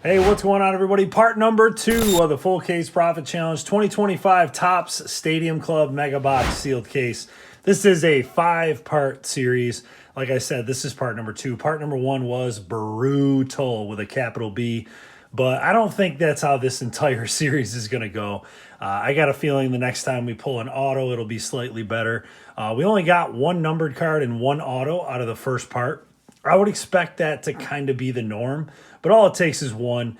Hey, what's going on, everybody? Part number 2 of the Full Case Profit Challenge 2025 Topps Stadium Club Mega Box Sealed Case. This is a 5-part series. Like I said, this is part number 2. Part number 1 was brutal with a capital B, but I don't think that's how this entire series is going to go. I got a feeling the next time we pull an auto, it'll be slightly better. We only got one numbered card and one auto out of the first part. I would expect that to kind of be the norm, but all it takes is one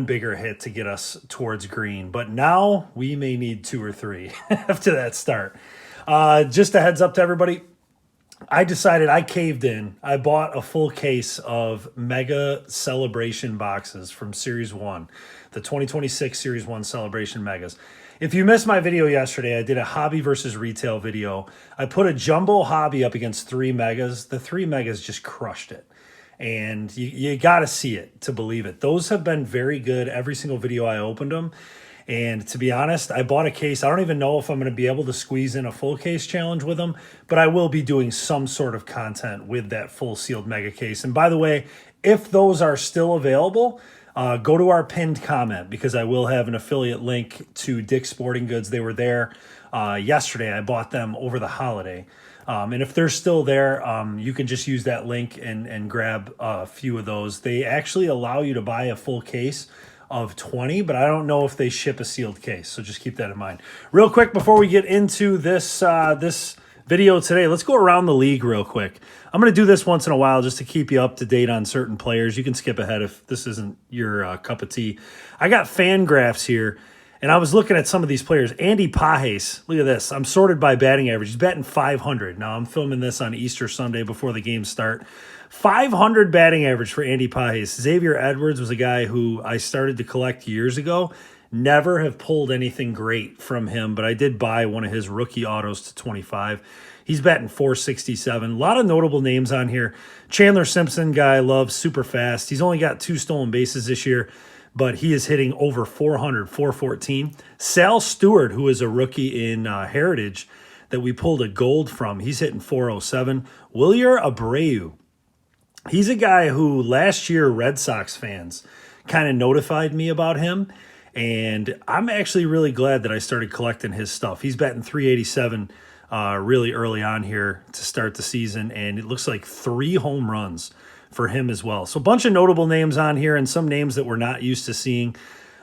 bigger hit to get us towards green. But now we may need 2 or 3 after that start. Just a heads up to everybody. I caved in. I bought a full case of Mega Celebration boxes from Series 1, the 2026 Series 1 Celebration Megas. If you missed my video yesterday, I did a hobby versus retail video. I put a jumbo hobby up against 3 Megas. The 3 Megas just crushed it. And you got to see it to believe it. Those have been very good every single video I opened them. And to be honest, I bought a case. I don't even know if I'm going to be able to squeeze in a full case challenge with them, but I will be doing some sort of content with that full sealed mega case. And by the way, if those are still available, go to our pinned comment because I will have an affiliate link to Dick's Sporting Goods. They were there yesterday. I bought them over the holiday. And if they're still there, you can just use that link and grab a few of those. They actually allow you to buy a full case of 20, but I don't know if they ship a sealed case. So just keep that in mind. Real quick, before we get into this video today, let's go around the league real quick. I'm going to do this once in a while just to keep you up to date on certain players. You can skip ahead if this isn't your cup of tea. I got fan graphs here, and I was looking at some of these players. Andy Pages, look at this. I'm sorted by batting average. He's batting 500. Now, I'm filming this on Easter Sunday before the games start. 500 batting average for Andy Pages. Xavier Edwards was a guy who I started to collect years ago. Never have pulled anything great from him, but I did buy one of his rookie autos to 25. He's batting 467. A lot of notable names on here. Chandler Simpson, guy I love, super fast. He's only got 2 stolen bases this year, but he is hitting over 400, 414. Sal Stewart, who is a rookie in Heritage that we pulled a gold from, he's hitting 407. Wilyer Abreu. He's a guy who last year Red Sox fans kind of notified me about him, and I'm actually really glad that I started collecting his stuff. He's batting 387 really early on here to start the season, and it looks like 3 home runs for him as well. So a bunch of notable names on here and some names that we're not used to seeing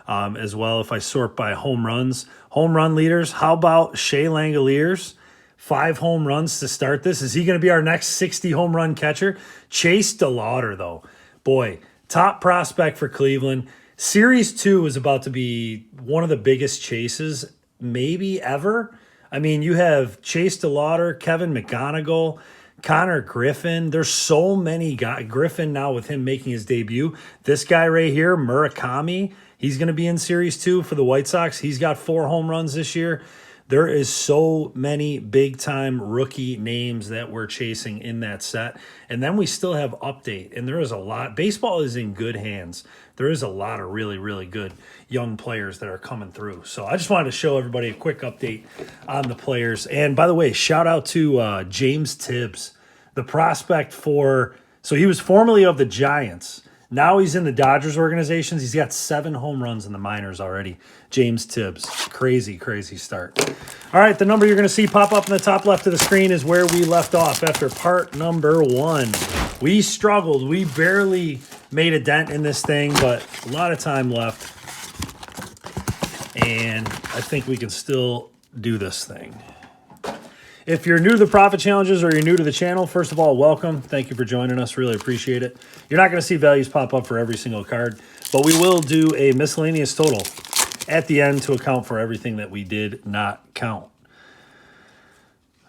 as well. If I sort by home runs, home run leaders, how about Shea Langoliers? 5 home runs to start this. Is he going to be our next 60 home run catcher? Chase DeLauder, though. Boy, top prospect for Cleveland. Series 2 is about to be one of the biggest chases maybe ever. I mean, you have Chase DeLauder, Kevin McGonigal, Connor Griffin. There's so many guys. Griffin now with him making his debut. This guy right here, Murakami, he's going to be in Series 2 for the White Sox. He's got 4 home runs this year. There is so many big-time rookie names that we're chasing in that set. And then we still have update, and there is a lot. Baseball is in good hands. There is a lot of really, really good young players that are coming through. So I just wanted to show everybody a quick update on the players. And by the way, shout out to James Tibbs, the prospect for – so he was formerly of the Giants. Now he's in the Dodgers organizations. He's got 7 home runs in the minors already. James Tibbs. Crazy, crazy start. All right, the number you're going to see pop up in the top left of the screen is where we left off after part number 1. We struggled. We barely made a dent in this thing, but a lot of time left. And I think we can still do this thing. If you're new to the Profit Challenges or you're new to the channel, first of all, welcome. Thank you for joining us. Really appreciate it. You're not going to see values pop up for every single card, but we will do a miscellaneous total at the end to account for everything that we did not count.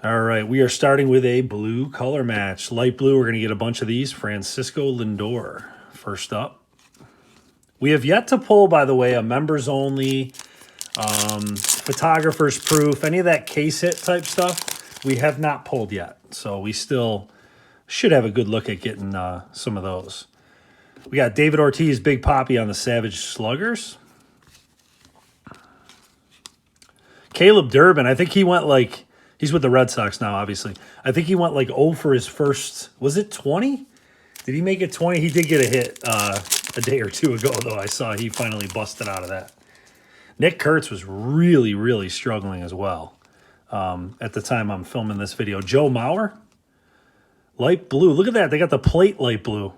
All right, we are starting with a blue color match. Light blue, we're going to get a bunch of these. Francisco Lindor, first up. We have yet to pull, by the way, a members only, photographer's proof, any of that case hit type stuff. We have not pulled yet, so we still should have a good look at getting some of those. We got David Ortiz, Big Papi on the Savage Sluggers. Caleb Durbin, I think he went like, he's with the Red Sox now, obviously. I think he went like 0 for his first, was it 20? Did he make it 20? He did get a hit a day or two ago, though. I saw he finally busted out of that. Nick Kurtz was really, really struggling as well. At the time I'm filming this video. Joe Mauer, light blue. Look at that. They got the plate light blue.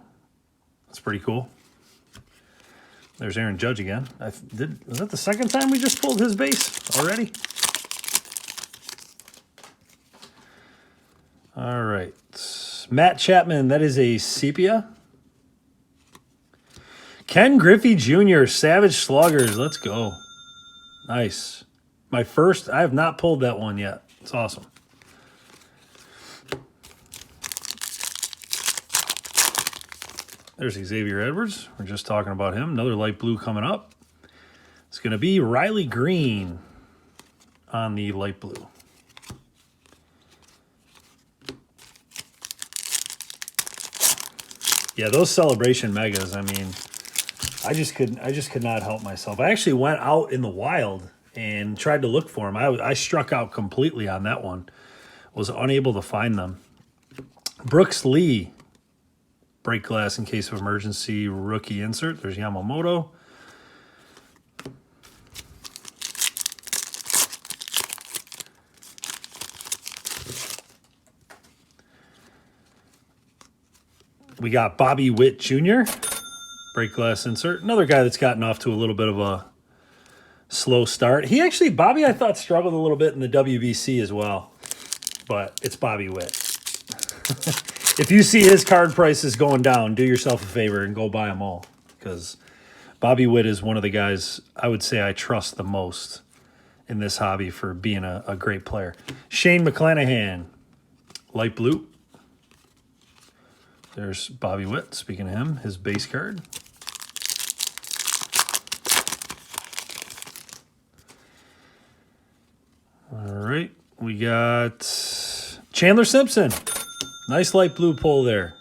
That's pretty cool. There's Aaron Judge again. Was that the second time we just pulled his base already? All right. Matt Chapman, that is a sepia. Ken Griffey Jr., Savage Sluggers. Let's go. Nice. My first, I have not pulled that one yet. It's awesome. There's Xavier Edwards. We're just talking about him. Another light blue coming up. It's going to be Riley Green on the light blue. Yeah, those celebration megas, I mean, I just could not help myself. I actually went out in the wild and tried to look for them. I struck out completely on that one. Was unable to find them. Brooks Lee, break glass in case of emergency, rookie insert. There's Yamamoto. We got Bobby Witt Jr., break glass insert. Another guy that's gotten off to a little bit of a slow start. He actually, Bobby, I thought struggled a little bit in the WBC as well. But it's Bobby Witt. If you see his card prices going down, do yourself a favor and go buy them all. Because Bobby Witt is one of the guys I would say I trust the most in this hobby for being a great player. Shane McClanahan, light blue. There's Bobby Witt, speaking of him, his base card. All right, we got Chandler Simpson. Nice light blue pull there.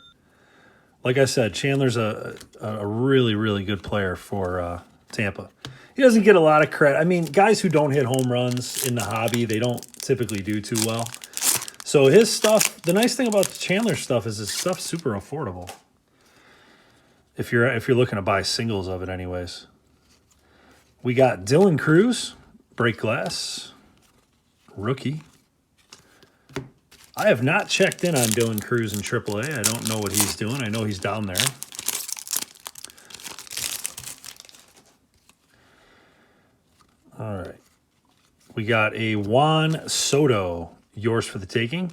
Like I said, Chandler's a really, really good player for Tampa. He doesn't get a lot of credit. I mean, guys who don't hit home runs in the hobby, they don't typically do too well. So his stuff, the nice thing about the Chandler stuff is his stuff's super affordable. If you're looking to buy singles of it anyways. We got Dylan Cruz, break glass, rookie. I have not checked in on Dylan Cruz in AAA. I don't know what he's doing. I know he's down there. All right. We got a Juan Soto. Yours for the taking.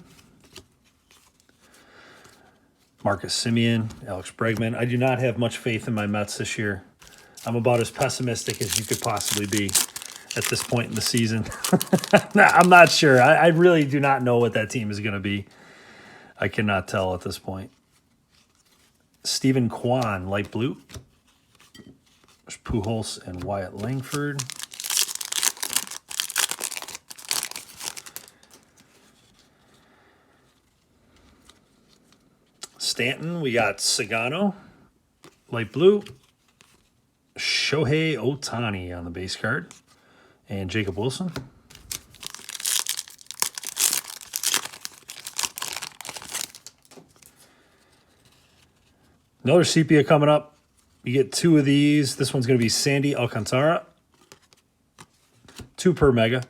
Marcus Semien, Alex Bregman. I do not have much faith in my Mets this year. I'm about as pessimistic as you could possibly be at this point in the season. I'm not sure. I really do not know what that team is going to be. I cannot tell at this point. Stephen Kwan, light blue. There's Pujols and Wyatt Langford. Stanton, we got Sagano, light blue. Shohei Ohtani on the base card. And Jacob Wilson. Another sepia coming up. You get two of these. This one's going to be Sandy Alcantara. 2 per mega.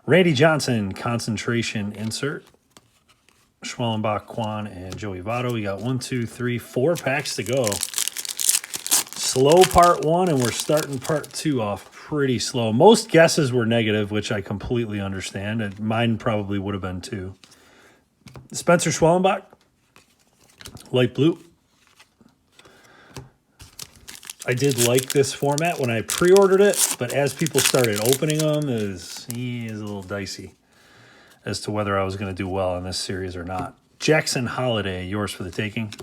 Randy Johnson, concentration insert. Schwellenbach, Kwan, and Joey Votto. We got 1, 2, 3, 4 packs to go. Slow part 1, and we're starting part 2 off pretty slow. Most guesses were negative, which I completely understand. And mine probably would have been too. Spencer Schwellenbach, light blue. I did like this format when I pre-ordered it, but as people started opening them, he is a little dicey as to whether I was going to do well in this series or not. Jackson Holiday, yours for the taking.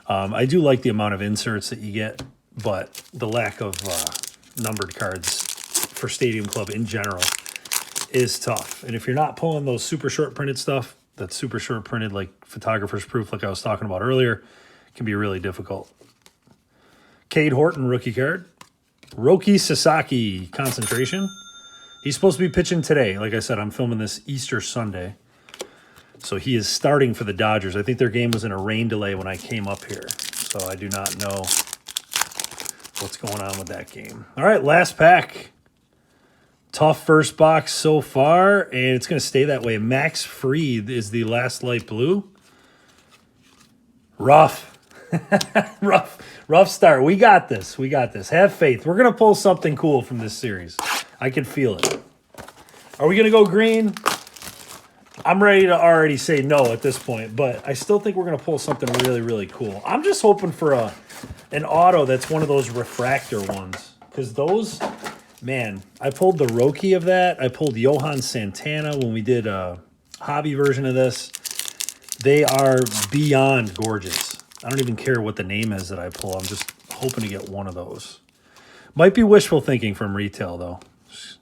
I do like the amount of inserts that you get, but the lack of numbered cards for Stadium Club in general is tough. And if you're not pulling those super short printed stuff, that's super short printed like Photographer's Proof like I was talking about earlier, it can be really difficult. Cade Horton, rookie card. Roki Sasaki, concentration. He's supposed to be pitching today. Like I said, I'm filming this Easter Sunday. So he is starting for the Dodgers. I think their game was in a rain delay when I came up here. So I do not know what's going on with that game. All right, last pack. Tough first box so far, and it's going to stay that way. Max Fried is the last light blue. Rough. rough start. We got this. We got this. Have faith. We're going to pull something cool from this series. I can feel it. Are we going to go green? I'm ready to already say no at this point, but I still think we're going to pull something really, really cool. I'm just hoping for an auto that's one of those refractor ones, because those, man, I pulled the Roki of that. I pulled Johan Santana when we did a hobby version of this. They are beyond gorgeous. I don't even care what the name is that I pull. I'm just hoping to get one of those. Might be wishful thinking from retail, though. Just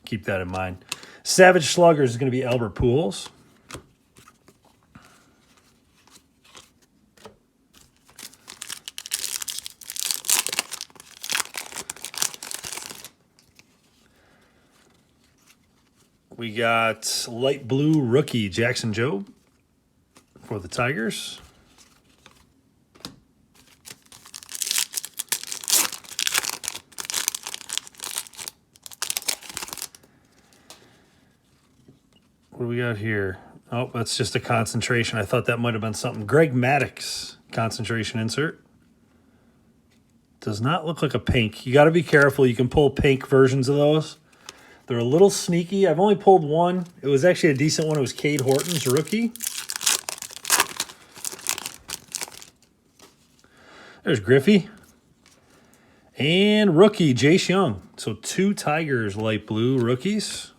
keep that in mind. Savage Sluggers is going to be Albert Pujols. We got light blue rookie Jackson Jobe for the Tigers. What do we got here? Oh, that's just a concentration. I thought that might have been something. Greg Maddux concentration insert. Does not look like a pink. You got to be careful. You can pull pink versions of those. They're a little sneaky. I've only pulled one. It was actually a decent one. It was Cade Horton's rookie. There's Griffey. And rookie, Jace Young. So 2 Tigers light blue rookies.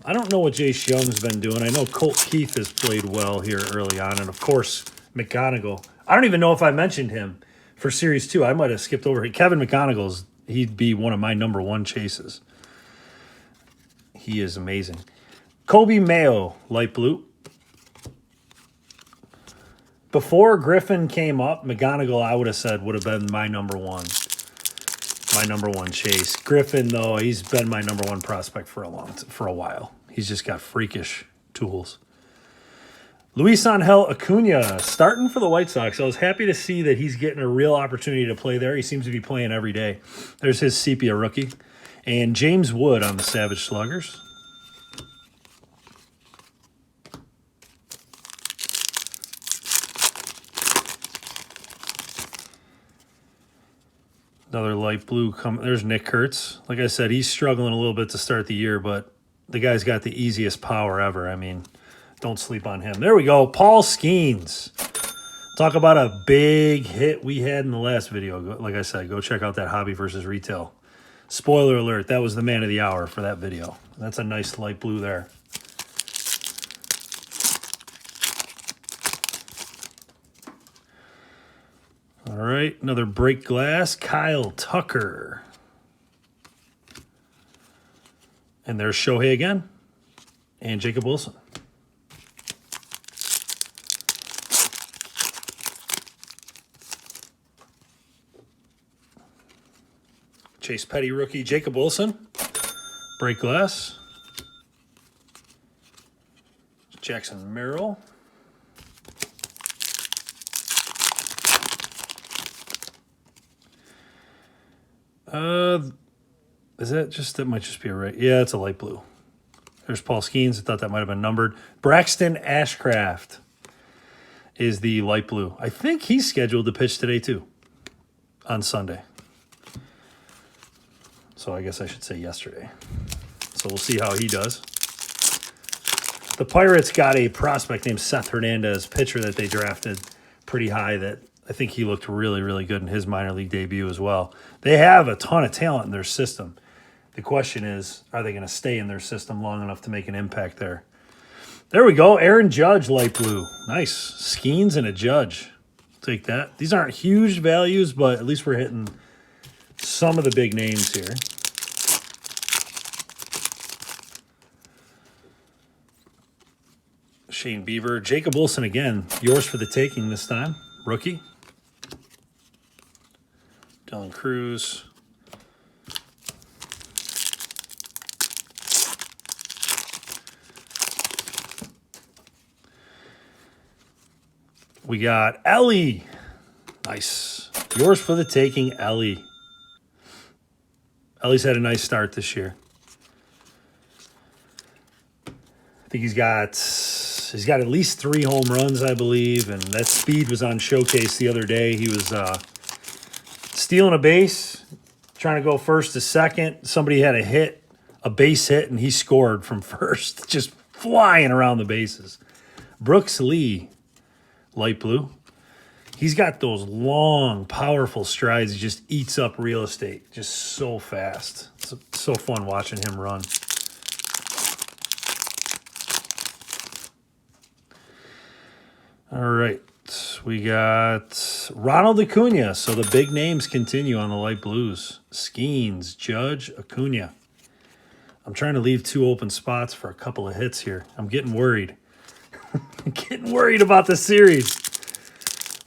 I don't know what Jace Young's been doing. I know Colt Keith has played well here early on. And, of course, McGonigal. I don't even know if I mentioned him for Series 2. I might have skipped over it. Kevin McGonigal's, he'd be one of my #1 chases. He is amazing. Kobe Mayo, light blue. Before Griffin came up, McGonigal, I would have said, would have been my #1. My #1 chase. Griffin, though, he's been my #1 prospect for a while. He's just got freakish tools. Luis Angel Acuna starting for the White Sox. I was happy to see that he's getting a real opportunity to play there. He seems to be playing every day. There's his sepia rookie. And James Wood on the Savage Sluggers. Another light blue. There's Nick Kurtz. Like I said, he's struggling a little bit to start the year, but the guy's got the easiest power ever. I mean, don't sleep on him. There we go. Paul Skeens. Talk about a big hit we had in the last video. Like I said, go check out that hobby versus retail. Spoiler alert, that was the man of the hour for that video. That's a nice light blue there. All right, another break glass, Kyle Tucker. And there's Shohei again, and Jacob Wilson. Chase Petty rookie, Jacob Wilson. Break glass. Jackson Merrill. Is that just, that might just be a right? Yeah, it's a light blue. There's Paul Skeens. I thought that might have been numbered. Braxton Ashcraft is the light blue. I think he's scheduled to pitch today too, on Sunday. So I guess I should say yesterday. So we'll see how he does. The Pirates got a prospect named Seth Hernandez, pitcher that they drafted pretty high, that I think he looked really, really good in his minor league debut as well. They have a ton of talent in their system. The question is, are they going to stay in their system long enough to make an impact there? There we go. Aaron Judge, light blue. Nice. Skeens and a Judge. Take that. These aren't huge values, but at least we're hitting some of the big names here. Shane Bieber. Jacob Wilson again. Yours for the taking this time. Rookie. Dylan Cruz. We got Ellie. Nice. Yours for the taking, Ellie. Ellie's had a nice start this year. I think he's got at least 3 home runs, I believe, and that speed was on showcase the other day. He was stealing a base, trying to go first to second. Somebody had a base hit, and he scored from first, just flying around the bases. Brooks Lee, light blue. He's got those long, powerful strides. He just eats up real estate, just so fast. It's so fun watching him run. All right, we got Ronald Acuna. So the big names continue on the light blues. Skeens, Judge, Acuna. I'm trying to leave 2 open spots for a couple of hits here. I'm getting worried. I'm getting worried about the series.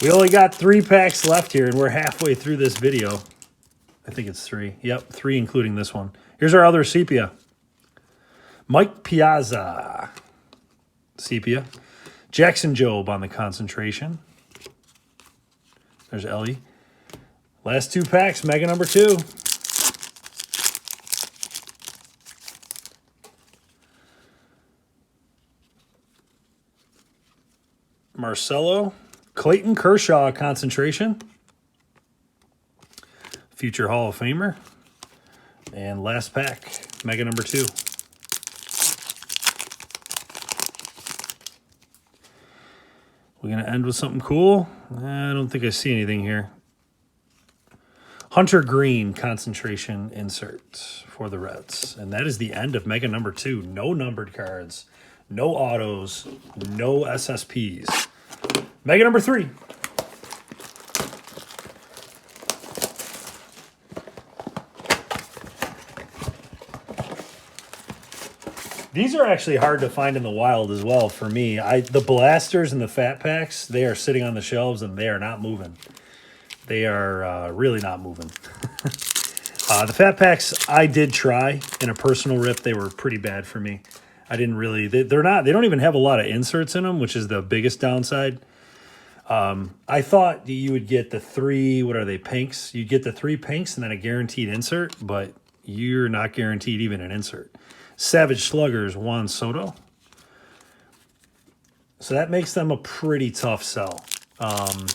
We only got 3 packs left here, and we're halfway through this video. I think it's 3. Yep, 3 including this one. Here's our other sepia. Mike Piazza. Sepia. Jackson Jobe on the concentration. There's Ellie. Last 2 packs, mega number 2. Marcelo. Clayton Kershaw concentration. Future Hall of Famer. And last pack, mega number 2. We're going to end with something cool. I don't think I see anything here. Hunter Green concentration insert for the Reds. And that is the end of mega number 2. No numbered cards, no autos, no SSPs. Mega number 3. These are actually hard to find in the wild as well for me. The blasters and the fat packs, they are sitting on the shelves and they are not moving. They are really not moving. The fat packs I did try in a personal rip. They were pretty bad for me. I didn't really. They don't even have a lot of inserts in them, which is the biggest downside. I thought you would get the 3. What are they? Pinks. You'd get the 3 pinks and then a guaranteed insert, but you're not guaranteed even an insert. Savage Sluggers, Juan Soto. So that makes them a pretty tough sell. I'm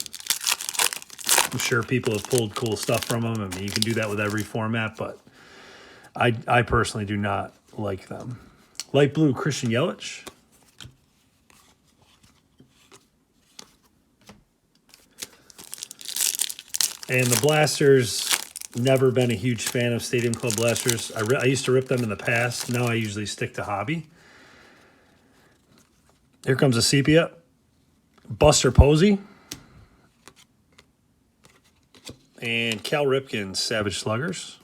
sure people have pulled cool stuff from them. I mean, you can do that with every format, but I personally do not like them. Light blue, Christian Yelich. And the blasters, never been a huge fan of Stadium Club blasters. I used to rip them in the past. Now I usually stick to hobby. Here comes a sepia. Buster Posey. And Cal Ripken, Savage Sluggers.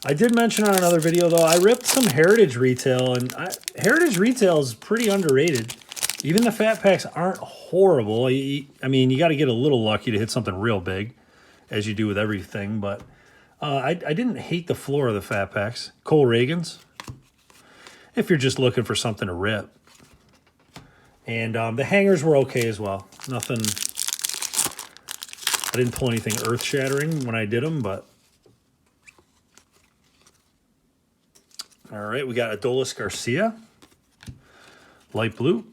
I did mention on another video, though, I ripped some Heritage Retail, and Heritage Retail is pretty underrated. Even the fat packs aren't horrible. I mean, you got to get a little lucky to hit something real big, as you do with everything. But I didn't hate the floor of the fat packs. Cole Reagans, if you're just looking for something to rip. And the hangers were okay as well. Nothing. I didn't pull anything earth-shattering when I did them, but. All right, we got Adolis Garcia, light blue.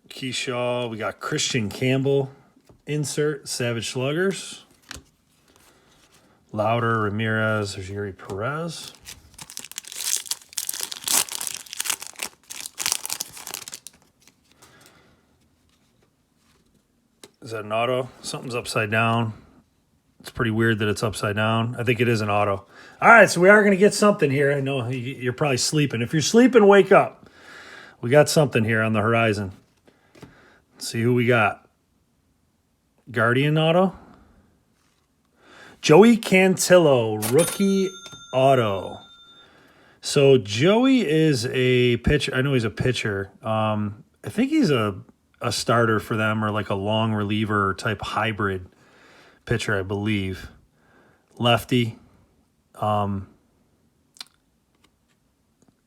Keyshaw, we got Christian Campbell, insert, Savage Sluggers. Lauder, Ramirez, Jerry Perez. Is that an auto? Something's upside down. It's pretty weird that it's upside down. I think it is an auto. All right, so we are going to get something here. I know you're probably sleeping. If you're sleeping, wake up. We got something here on the horizon. Let's see who we got. Guardian auto. Joey Cantillo, rookie auto. So Joey is a pitcher. I know he's a pitcher. I think he's a a starter for them or like a long reliever type hybrid pitcher, I believe. Lefty. I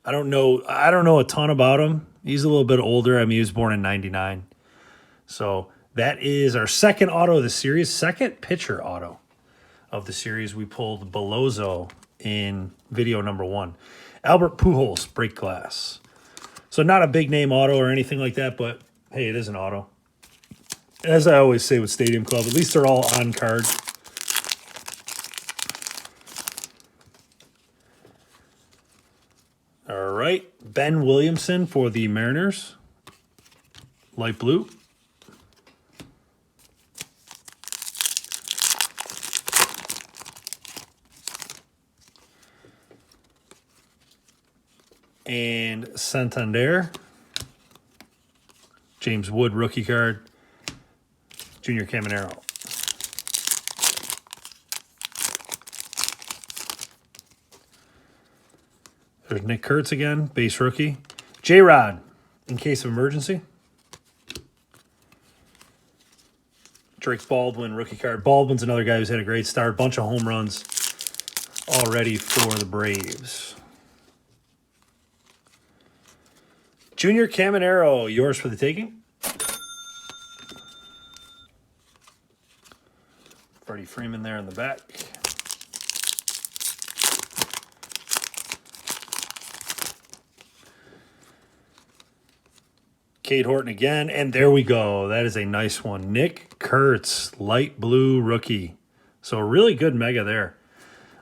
don't know a ton about him. He's a little bit older. I mean, he was born in 99. So that is our second auto of the series, second pitcher auto of the series. We pulled Belozo in video number 1. Albert Pujols, break glass. So not a big name auto or anything like that, but hey, it is an auto. As I always say with Stadium Club, at least they're all on card. All right, Ben Williamson for the Mariners, light blue. And Santander, James Wood, rookie card, Junior Caminero. There's Nick Kurtz again, base rookie. J-Rod, in case of emergency. Drake Baldwin, rookie card. Baldwin's another guy who's had a great start. Bunch of home runs already for the Braves. Junior Caminero, yours for the taking. Freddie Freeman there in the back. Cade Horton again, and there we go. That is a nice one. Nick Kurtz, light blue rookie. So a really good mega there.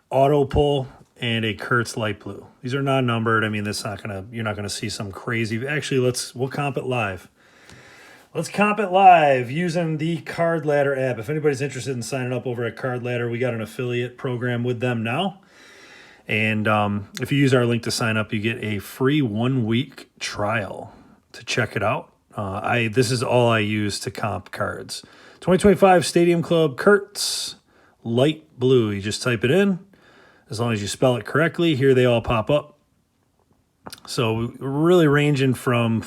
Auto pull and a Kurtz light blue. These are non-numbered. I mean, you're not gonna see some crazy. Actually, we'll comp it live. Let's comp it live using the Card Ladder app. If anybody's interested in signing up over at Card Ladder, we got an affiliate program with them now. And if you use our link to sign up, you get a free 1-week trial to check it out. This is all I use to comp cards. 2025 Stadium Club Kurtz, light blue. You just type it in. As long as you spell it correctly, here they all pop up. So we're really ranging from,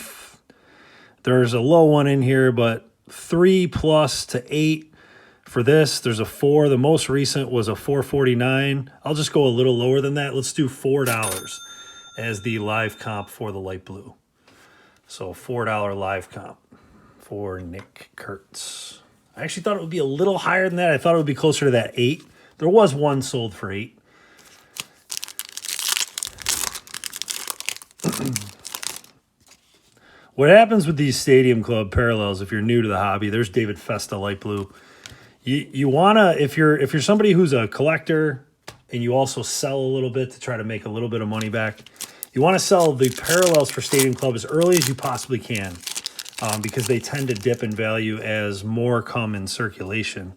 there's a low one in here, but 3+ to 8 for this. There's a 4. The most recent was a $4.49. I'll just go a little lower than that. Let's do $4 as the live comp for the light blue. So $4 live comp for Nick Kurtz. I actually thought it would be a little higher than that. I thought it would be closer to that 8. There was one sold for 8. What happens with these Stadium Club parallels, if you're new to the hobby, there's David Festa light blue. You wanna, if you're somebody who's a collector and you also sell a little bit to try to make a little bit of money back, you want to sell the parallels for Stadium Club as early as you possibly can, because they tend to dip in value as more come in circulation.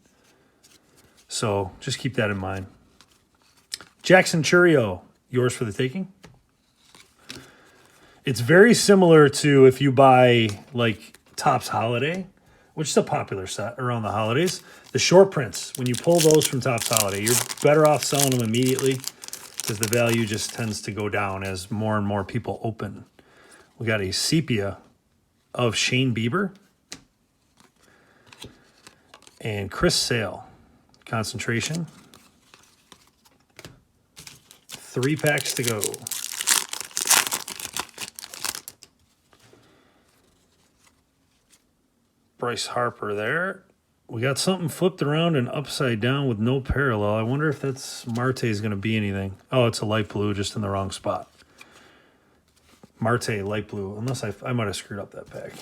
So just keep that in mind. Jackson Churio, yours for the taking. It's very similar to if you buy like Topps Holiday, which is a popular set around the holidays. The short prints, when you pull those from Topps Holiday, you're better off selling them immediately because the value just tends to go down as more and more people open. We got a sepia of Shane Bieber and Chris Sale. Concentration. 3 packs to go. Bryce Harper there. We got something flipped around and upside down with no parallel. I wonder if that's Marte's going to be anything. Oh, it's a light blue just in the wrong spot. Marte light blue, unless I might have screwed up that pack.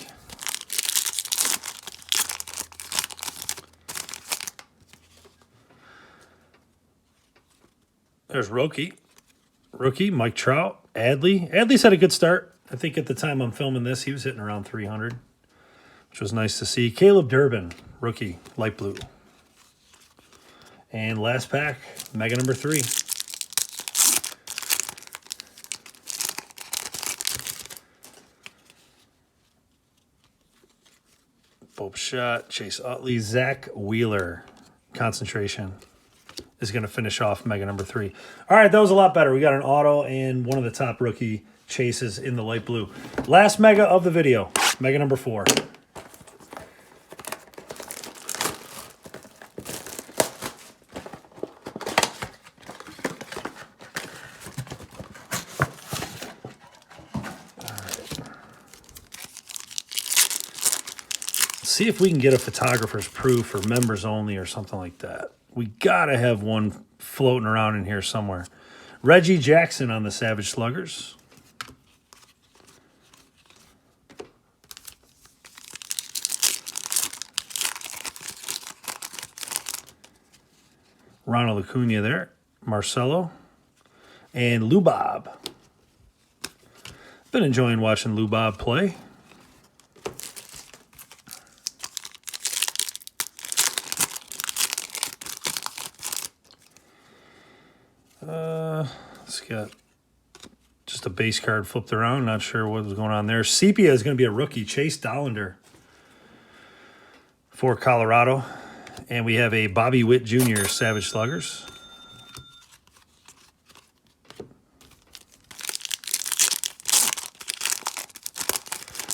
There's Rookie, Mike Trout, Adley. Adley's had a good start. I think at the time I'm filming this, he was hitting around 300, which was nice to see. Caleb Durbin, rookie, light blue. And last pack, mega number 3. Bob Shot, Chase Utley, Zach Wheeler. Concentration is going to finish off mega number 3. All right, that was a lot better. We got an auto and one of the top rookie chases in the light blue. Last mega of the video, mega number 4. see if we can get a photographer's proof or members only or something like that. We got to have one floating around in here somewhere. Reggie Jackson on the Savage Sluggers. Ronald Acuna there. Marcelo. And Lou Bob. Been enjoying watching Lou Bob play. Let's get just a base card flipped around. Not sure what was going on there. Sepia is going to be a rookie. Chase Dollander for Colorado. And we have a Bobby Witt Jr. Savage Sluggers.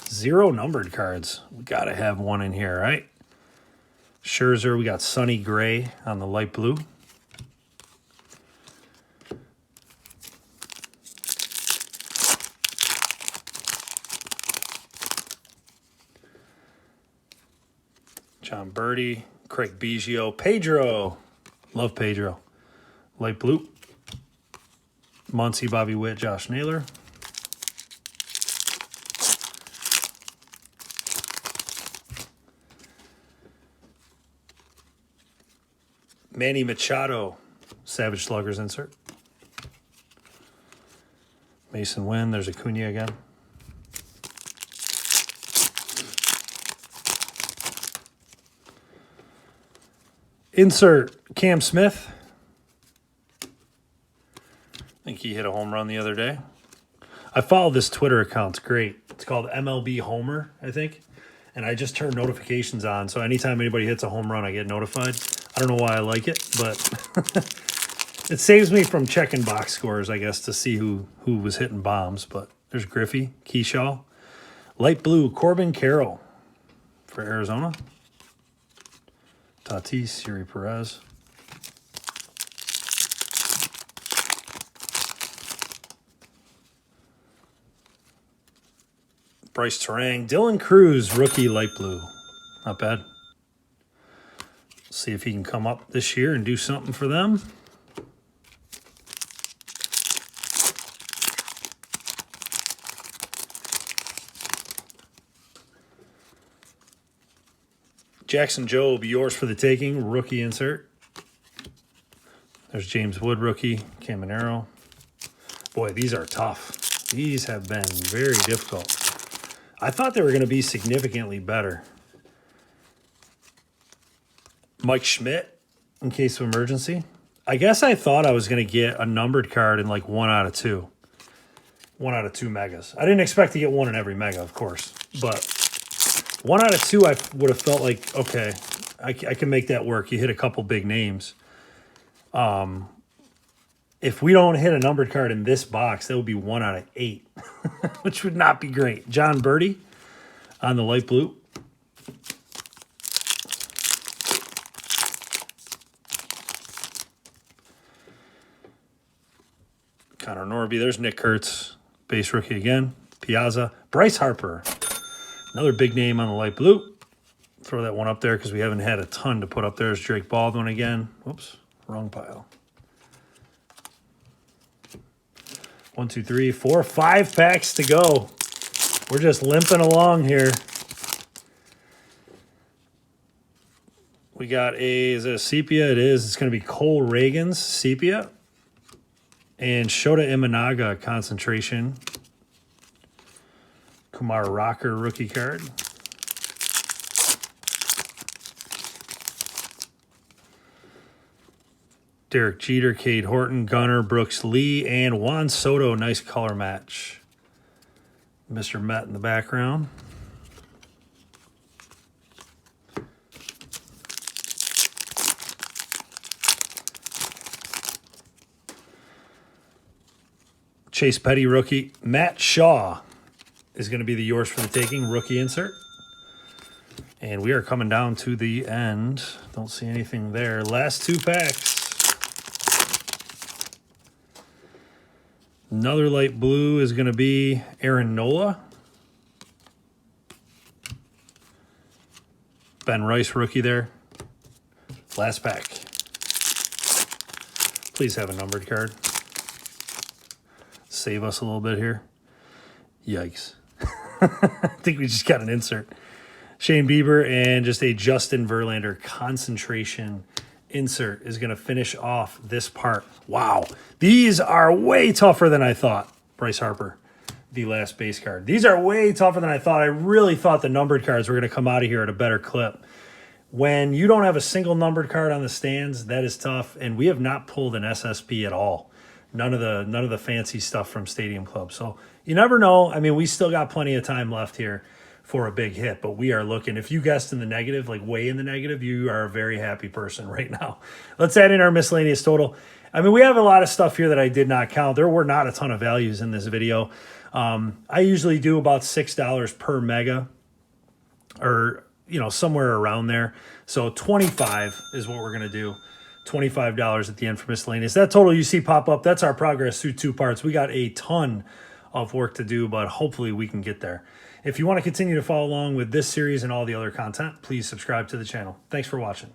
Zero numbered cards. We got to have one in here, right? Scherzer, we got Sonny Gray on the light blue. John Birdie, Craig Biggio, Pedro. Love Pedro. Light blue. Muncy, Bobby Witt, Josh Naylor. Manny Machado, Savage Sluggers insert. Mason Wynn, there's Acuna again. Insert Cam Smith. I think he hit a home run the other day. I follow this Twitter account. It's great. It's called MLB Homer, I think. And I just turned notifications on. So anytime anybody hits a home run, I get notified. I don't know why I like it, but it saves me from checking box scores, I guess, to see who was hitting bombs. But there's Griffey, Keyshaw. Light blue, Corbin Carroll for Arizona. Tatis, Yuri Perez. Bryce Terang. Dylan Cruz, rookie light blue. Not bad. See if he can come up this year and do something for them. Jackson Jobe, yours for the taking. Rookie insert. There's James Wood, rookie. Caminero. Boy, these are tough. These have been very difficult. I thought they were going to be significantly better. Mike Schmidt, in case of emergency. I guess I thought I was going to get a numbered card in like 1 out of 2. 1 out of 2 megas. I didn't expect to get one in every mega, of course. But 1 out of 2, I would have felt like, okay, I can make that work. You hit a couple big names. If we don't hit a numbered card in this box, that would be 1 out of 8, which would not be great. John Birdie on the light blue. Connor Norby. There's Nick Kurtz, base rookie again. Piazza. Bryce Harper. Another big name on the light blue. Throw that one up there because we haven't had a ton to put up there. Is Drake Baldwin again. Whoops, wrong pile. 1, 2, 3, 4, 5 packs to go. We're just limping along here. We got is it a sepia? It is. It's going to be Cole Reagan's sepia. And Shota Imanaga concentration. Kumar Rocker rookie card. Derek Jeter, Cade Horton, Gunnar, Brooks Lee, and Juan Soto. Nice color match. Mr. Met in the background. Chase Petty rookie. Matt Shaw is going to be the yours for the taking rookie insert. And we are coming down to the end. Don't see anything there. Last 2 packs. Another light blue is going to be Aaron Nola. Ben Rice rookie there. Last pack. Please have a numbered card. Save us a little bit here. Yikes. I think we just got an insert. Shane Bieber and just a Justin Verlander concentration insert is going to finish off this part. Wow. These are way tougher than I thought. Bryce Harper, the last base card. These are way tougher than I thought. I really thought the numbered cards were going to come out of here at a better clip. When you don't have a single numbered card on the stands, that is tough. And we have not pulled an SSP at all. None of the fancy stuff from Stadium Club. So you never know. I mean, we still got plenty of time left here for a big hit, but we are looking. If you guessed in the negative, like way in the negative, you are a very happy person right now. Let's add in our miscellaneous total. I mean, we have a lot of stuff here that I did not count. There were not a ton of values in this video. I usually do about $6 per mega, or somewhere around there. So 25 is what we're gonna do. $25 at the end for miscellaneous. That total you see pop up, that's our progress through 2 parts. We got a ton of work to do, but hopefully we can get there. If you want to continue to follow along with this series and all the other content, please subscribe to the channel. Thanks for watching.